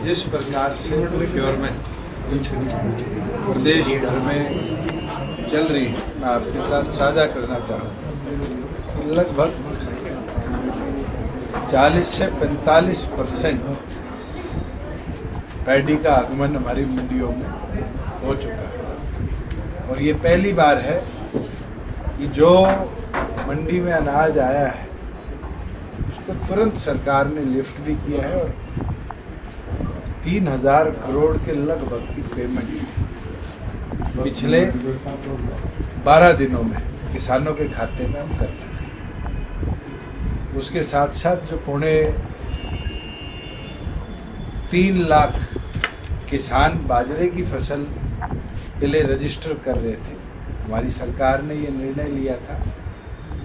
जिस प्रकार से प्रोक्योरमेंट प्रदेश भर में चल रही है, मैं आपके साथ साझा करना चाहूँगा। लगभग 40 से 45% पैडी का आगमन हमारी मंडियों में हो चुका है और ये पहली बार है कि जो मंडी में अनाज आया है उसको तुरंत सरकार ने लिफ्ट भी किया है और 3000 करोड़ के लगभग की पेमेंट पिछले 12 दिनों में किसानों के खाते में हम कर रहे हैं। उसके साथ साथ जो 3.25 लाख किसान बाजरे की फसल के लिए रजिस्टर कर रहे थे, हमारी सरकार ने ये निर्णय लिया था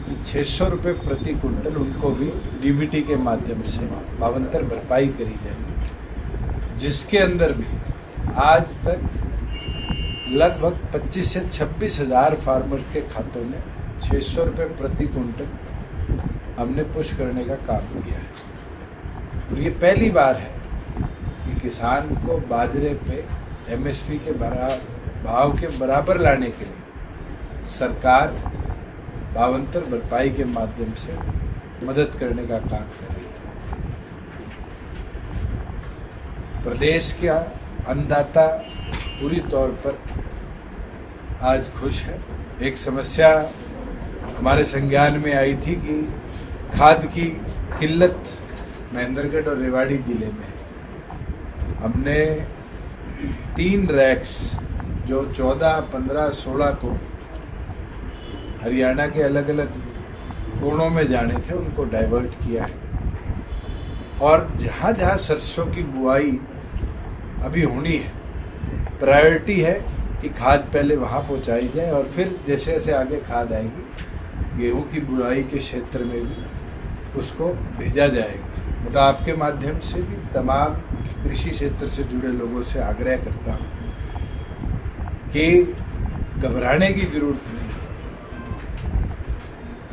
कि 600 रुपये प्रति कुंटल उनको भी डीबीटी के माध्यम से भावांतर भरपाई करी जाएगी, जिसके अंदर भी आज तक लगभग 25 से 26 हज़ार फार्मर्स के खातों में 600 रुपये प्रति कुंटल हमने पुश करने का काम किया है। और ये पहली बार है कि किसान को बाजरे पे एमएसपी के भाव के बराबर लाने के लिए सरकार भावांतर भरपाई के माध्यम से मदद करने का काम कर रही है। प्रदेश का अन्नदाता पूरी तौर पर आज खुश है। एक समस्या हमारे संज्ञान में आई थी कि खाद की किल्लत महेंद्रगढ़ और रेवाड़ी जिले में हमने 3 रैक्स जो 14, 15, 16 को हरियाणा के अलग अलग कोणों में जाने थे उनको डाइवर्ट किया है और जहाँ जहाँ सरसों की बुआई अभी होनी है, प्रायोरिटी है कि खाद पहले वहाँ पहुँचाई जाए और फिर जैसे जैसे आगे खाद आएगी गेहूं की बुआई के क्षेत्र में भी उसको भेजा जाएगा। तो आपके माध्यम से भी तमाम कृषि क्षेत्र से जुड़े लोगों से आग्रह करता हूँ कि घबराने की जरूरत नहीं।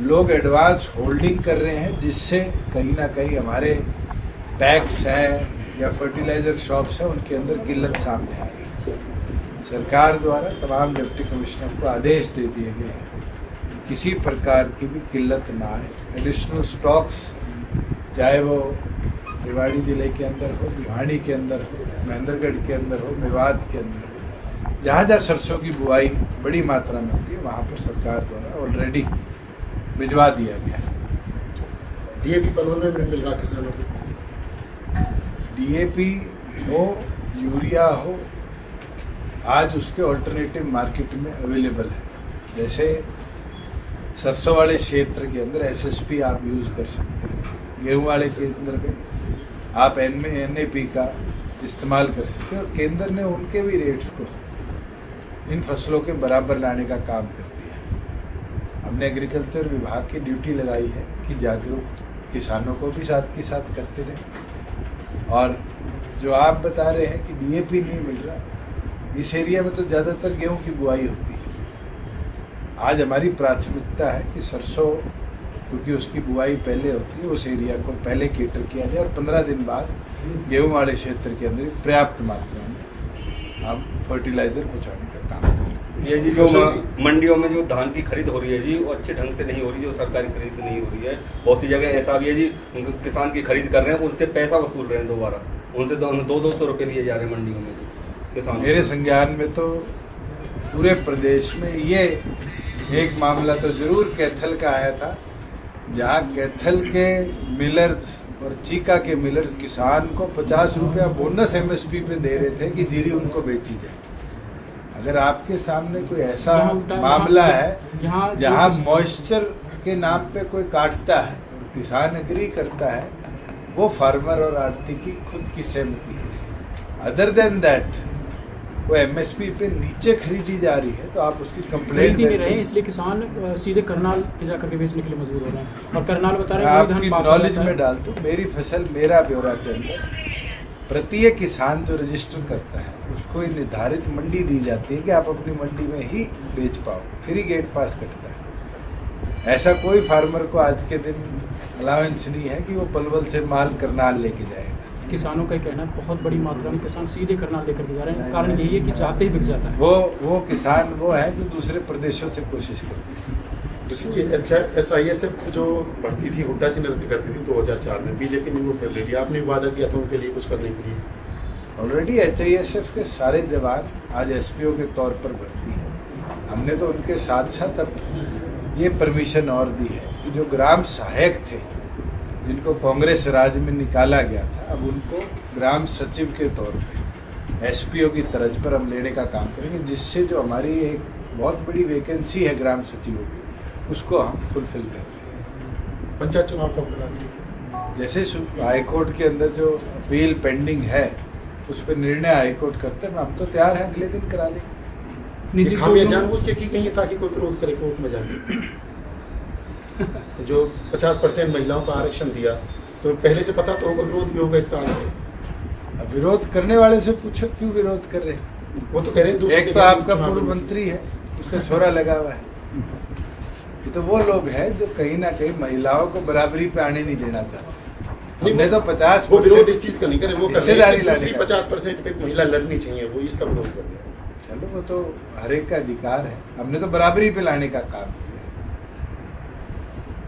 लोग एडवांस होल्डिंग कर रहे हैं जिससे कहीं ना कहीं हमारे पैक्स हैं या फर्टिलाइजर शॉप्स हैं उनके अंदर किल्लत सामने आ रही है। सरकार द्वारा तमाम डिप्टी कमिश्नर को आदेश दे दिए गए हैं कि किसी प्रकार की भी किल्लत ना आए। एडिशनल स्टॉक्स चाहे वो रेवाड़ी जिले के अंदर हो, भिवानी के अंदर हो, महेंद्रगढ़ के अंदर हो, मेवात के अंदर हो, जहाँ जहाँ सरसों की बुआई बड़ी मात्रा में होती है वहाँ पर सरकार द्वारा ऑलरेडी भिजवा दिया गया। डीएपी परवल में मिल रहा किसानों को, डीएपी हो, यूरिया हो, आज उसके ऑल्टरनेटिव मार्केट में अवेलेबल है। जैसे सरसों वाले क्षेत्र के अंदर एसएसपी आप यूज़ कर सकते हैं, गेहूं वाले के अंदर में आप एनएपी का इस्तेमाल कर सकते हैं और केंद्र ने उनके भी रेट्स को इन फसलों के बराबर लाने का काम कर दिया। हमने एग्रीकल्चर विभाग की ड्यूटी लगाई है कि जागरूक किसानों को भी साथ के साथ करते रहें। और जो आप बता रहे हैं कि डीएपी नहीं मिल रहा, इस एरिया में तो ज़्यादातर गेहूं की बुआई होती है। आज हमारी प्राथमिकता है कि सरसों, क्योंकि उसकी बुआई पहले होती है, उस एरिया को पहले केटर किया जाए और 15 दिन बाद गेहूं वाले क्षेत्र के अंदर पर्याप्त मात्रा में हम फर्टिलाइजर पहुँचाने का काम करें। ये जी जो मंडियों में जो धान की खरीद हो रही है जी वो अच्छे ढंग से नहीं हो रही, जो सरकारी खरीद नहीं हो रही है। बहुत सी जगह ऐसा भी है जी किसान की खरीद कर रहे हैं, उनसे पैसा वसूल रहे हैं दोबारा, उनसे 200 रुपये लिए जा रहे हैं मंडियों में किसान। मेरे संज्ञान में तो पूरे प्रदेश में ये एक मामला तो जरूर कैथल का आया था, जहाँ कैथल के मिलर्स और चीका के मिलर्स किसान को 50 रुपया बोनस एमएसपी पे दे रहे थे कि जीरी उनको बेची जाए। अगर आपके सामने कोई ऐसा मामला है जहाँ मॉइस्चर के नाम पे कोई काटता है, किसान एग्री करता है, वो फार्मर और आड़ती की खुद की सहमति है। अदर देन दैट वो एमएसपी पे नीचे खरीदी जा रही है तो आप उसकी कंप्लेंट नहीं रहे, इसलिए किसान सीधे करनाल ले जाकर के बेचने के लिए मजबूर हो रहे हैं। और करनाल बता रहे हैं आपकी नॉलेज में डाल दूं, मेरी फसल मेरा ब्यौरा के अंदर प्रत्येक किसान जो रजिस्टर करता है उसको ये निर्धारित मंडी दी जाती है कि आप अपनी मंडी में ही बेच पाओ, फ्री गेट पास कटता है। ऐसा कोई फार्मर को आज के दिन अलाउंस नहीं है कि वो पलवल से माल करनाल लेके जाएगा। किसानों का कहना है बहुत बड़ी मात्रा में किसान सीधे करनाल लेकर के जा रहे हैं। इस कारण यही है कि जाते ही बिक जाता है। वो किसान वो है जो दूसरे प्रदेशों से कोशिश करते हैं। दूसरी SISF जो भर्ती थी हुड्डा जी ने करती थी 2004 में, बीजेपी ने वो कर ले लिया। आपने वादा किया था उनके लिए कुछ करने के लिए। ऑलरेडी HISF के सारे जवान आज SPO के तौर पर भर्ती है। हमने तो उनके साथ साथ अब ये परमिशन और दी है कि जो ग्राम सहायक थे जिनको कांग्रेस राज में निकाला गया था, अब उनको ग्राम सचिव के तौर पे SPO की तर्ज पर हम लेने का काम करेंगे, जिससे जो हमारी एक बहुत बड़ी वैकेंसी है ग्राम सचिवों की, उसको हम फुलफिल करेंगे। पंचायत चुनाव कब करा? जैसे हाईकोर्ट के अंदर जो अपील पेंडिंग है उस पर निर्णय हाईकोर्ट करते हैं, हम तो तैयार हैं अगले दिन करा लेंगे। खामियां जानबूझ के की गई है ताकि कोई विरोध करे कोर्ट में जाके। जो 50% महिलाओं का आरक्षण दिया तो पहले से पता तो होगा, विरोध भी होगा इसका। अब विरोध करने वाले से पूछो क्यों विरोध कर रहे हैं। वो तो कह रहे हैं दूसरे एक तो आपका पूर्व मंत्री है, उसका छोरा लगा हुआ है। ये तो वो लोग हैं जो कहीं ना कहीं महिलाओं को बराबरी पे आने नहीं देना चाहते। हमने तो 50 वो विरोध इस चीज का नहीं करे, वो हिस्सेदारी दूसरी 50% पे महिला लड़नी चाहिए, वो इसका विरोध कर रहे हैं। चलो वो तो हर एक का अधिकार है, हमने तो बराबरी पे लाने का काम किया।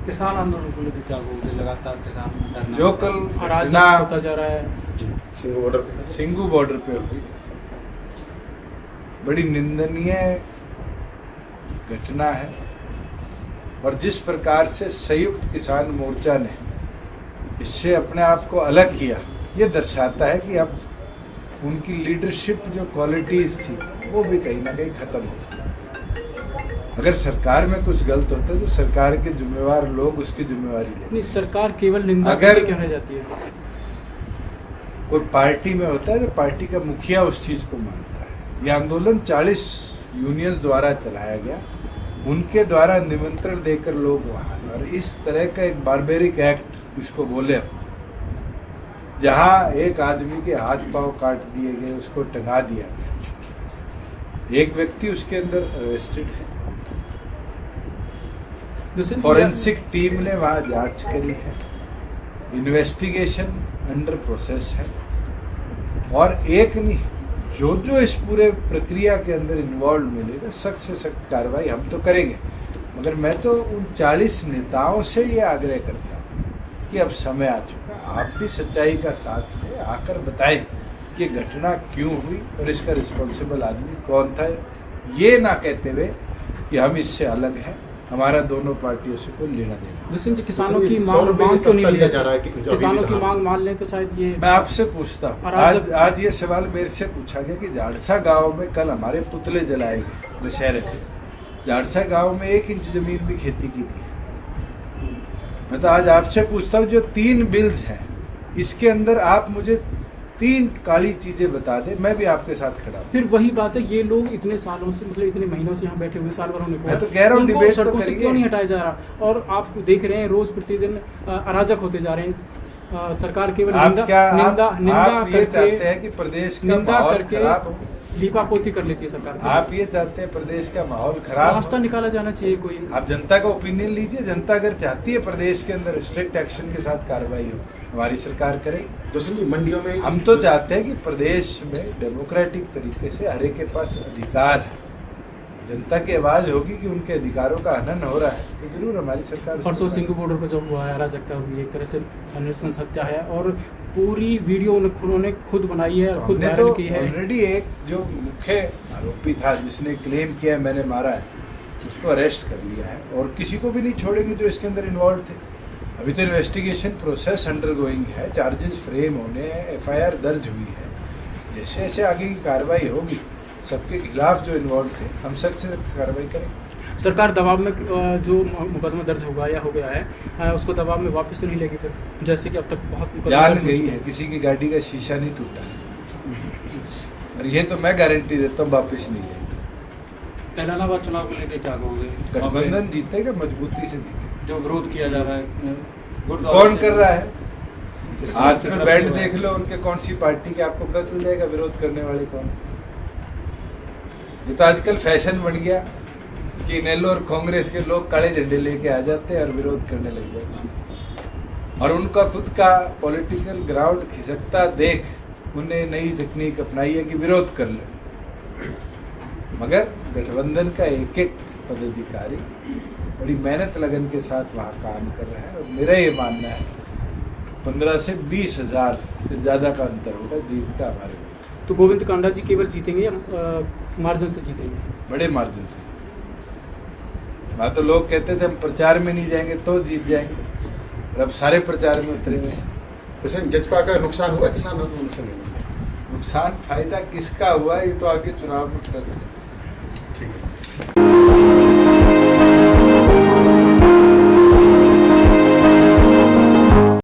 किसान आंदोलन को लेकर क्या बोलते, लगातार किसान धरना जो कल अराजक होता जा रहा है सिंगू बॉर्डर पे हुई बड़ी निंदनीय घटना है, और जिस प्रकार से संयुक्त किसान मोर्चा ने इससे अपने आप को अलग किया, ये दर्शाता है कि अब उनकी लीडरशिप जो क्वालिटीज थी वो भी कहीं ना कहीं खत्म हो गई। अगर सरकार में कुछ गलत होता है तो सरकार के जिम्मेवार लोग उसकी जिम्मेवारी लें। नहीं, सरकार केवल निंदा अगर क्या रह जाती है। कोई पार्टी में होता है तो पार्टी का मुखिया उस चीज को मानता है। ये आंदोलन 40 यूनियंस द्वारा चलाया गया, उनके द्वारा निमंत्रण देकर लोग वहां, और इस तरह का एक बारबेरिक एक्ट इसको बोले, जहां एक आदमी के हाथ पांव काट दिए गए, उसको टंगा दिया गया, एक व्यक्ति उसके अंदर अरेस्टेड है। फॉरेंसिक टीम ने वहां जांच करी है, इन्वेस्टिगेशन अंडर प्रोसेस है, और एक नहीं जो इस पूरे प्रक्रिया के अंदर इन्वॉल्व मिलेगा सख्त से सख्त कार्रवाई हम तो करेंगे। मगर मैं तो उन 40 नेताओं से ये आग्रह करता हूँ कि अब समय आ चुका, आप भी सच्चाई का साथ दें, आकर बताएं कि ये घटना क्यों हुई और इसका रिस्पॉन्सिबल आदमी कौन था। ये ना कहते हुए कि हम इससे अलग हैं, हमारा दोनों पार्टियों से कोई लेना देना। दुष्यंत जी, किसानों की मांग क्यों नहीं लिया जा रहा है? किसानों की मांग मान लें तो शायद ये। मैं आपसे पूछता हूँ, आज ये सवाल मेरे से पूछा गया कि झाड़सा गांव में कल हमारे पुतले जलाए गए दशहरे पे। झाड़सा गांव में 1 इंच जमीन भी खेती की थी। मैं तो आज आपसे पूछता हूँ, जो 3 बिल्स हैं इसके अंदर आप मुझे 3 काली चीजें बता दे, मैं भी आपके साथ खड़ा हूँ। फिर वही बात है, ये लोग इतने सालों से, मतलब इतने महीनों से यहाँ बैठे हुए, साल भर होने को मैं तो कह रहा हूँ डिबेट तो सड़कों से क्यों नहीं हटाया जा रहा? और आप देख रहे हैं रोज प्रतिदिन अराजक होते जा रहे हैं। सरकार केवल निंदा ये चाहते हैं कि प्रदेश का माहौल खराब हो, लीपापोती कर लेती है सरकार। आप ये चाहते हैं प्रदेश का माहौल खराब, रास्ता निकाला जाना चाहिए कोई। आप जनता का ओपिनियन लीजिए, जनता अगर चाहती है प्रदेश के अंदर स्ट्रिक्ट एक्शन के साथ कार्रवाई हो, हमारी सरकार करे। दूसरी मंडियों में हम तो चाहते हैं कि प्रदेश में डेमोक्रेटिक तरीके से हर एक के पास अधिकार है, जनता की आवाज होगी कि उनके अधिकारों का हनन हो रहा है तो जरूर हमारी सरकार। परसों सिंगू बॉर्डर पर जो हुआ है अराजकता हुई, एक तरह से नृशंस हत्या है, और पूरी वीडियो उन्होंने खुद बनाई है और खुद वायरल की है। ऑलरेडी एक जो मुख्य आरोपी था जिसने क्लेम किया है मैंने मारा है, उसको अरेस्ट कर लिया है, और किसी को भी नहीं छोड़ेंगे जो इसके अंदर इन्वॉल्व थे। अभी तो इन्वेस्टिगेशन प्रोसेस अंडर गोइंग है, चार्जेस फ्रेम होने हैं, FIR दर्ज हुई है। जैसे जैसे आगे की कार्रवाई होगी सबके खिलाफ जो इन्वॉल्व थे हम सख्त से कार्रवाई करेंगे। सरकार दबाव में जो मुकदमा दर्ज होगा या हो गया है उसको दबाव में वापस तो नहीं लेगी फिर, जैसे कि अब तक बहुत जान गई है, किसी की गाड़ी का शीशा नहीं टूटा, और ये तो मैं गारंटी देता हूँ वापस नहीं लेंगे। इलाहाबाद चुनाव को लेकर क्या कहोगे? गठबंधन जीतेगा, मजबूती से जीतेगा। जो विरोध किया जा रहा है कौन कर रहा है? आज में बैंड देख लो उनके, कौन सी पार्टी के, आपको पता चल जाएगा विरोध करने वाले कौन। ये तो आजकल फैशन बन गया कि इनेलो और कांग्रेस के लोग काले झंडे लेके आ जाते हैं और विरोध करने लग जाते हैं। और उनका खुद का पॉलिटिकल ग्राउंड खिसकता देख उन्हें नई तकनीक अपनाई है कि विरोध कर ले। मगर गठबंधन का एक एक पदाधिकारी बड़ी मेहनत लगन के साथ वहाँ काम कर रहा है और मेरा ये मानना है 15 से 20 हजार से ज़्यादा का अंतर होगा जीत का हमारे बीच। तो गोविंद कांडा जी केवल जीतेंगे या मार्जिन से जीतेंगे? बड़े मार्जिन से। वहाँ तो लोग कहते थे हम प्रचार में नहीं जाएंगे तो जीत जाएंगे, और अब सारे प्रचार में उतरे हुए हैं। वैसे जजपा का नुकसान हुआ किसान आंदोलन से? नुकसान फायदा किसका हुआ ये तो आगे चुनाव में पता चलेगा। ठीक है।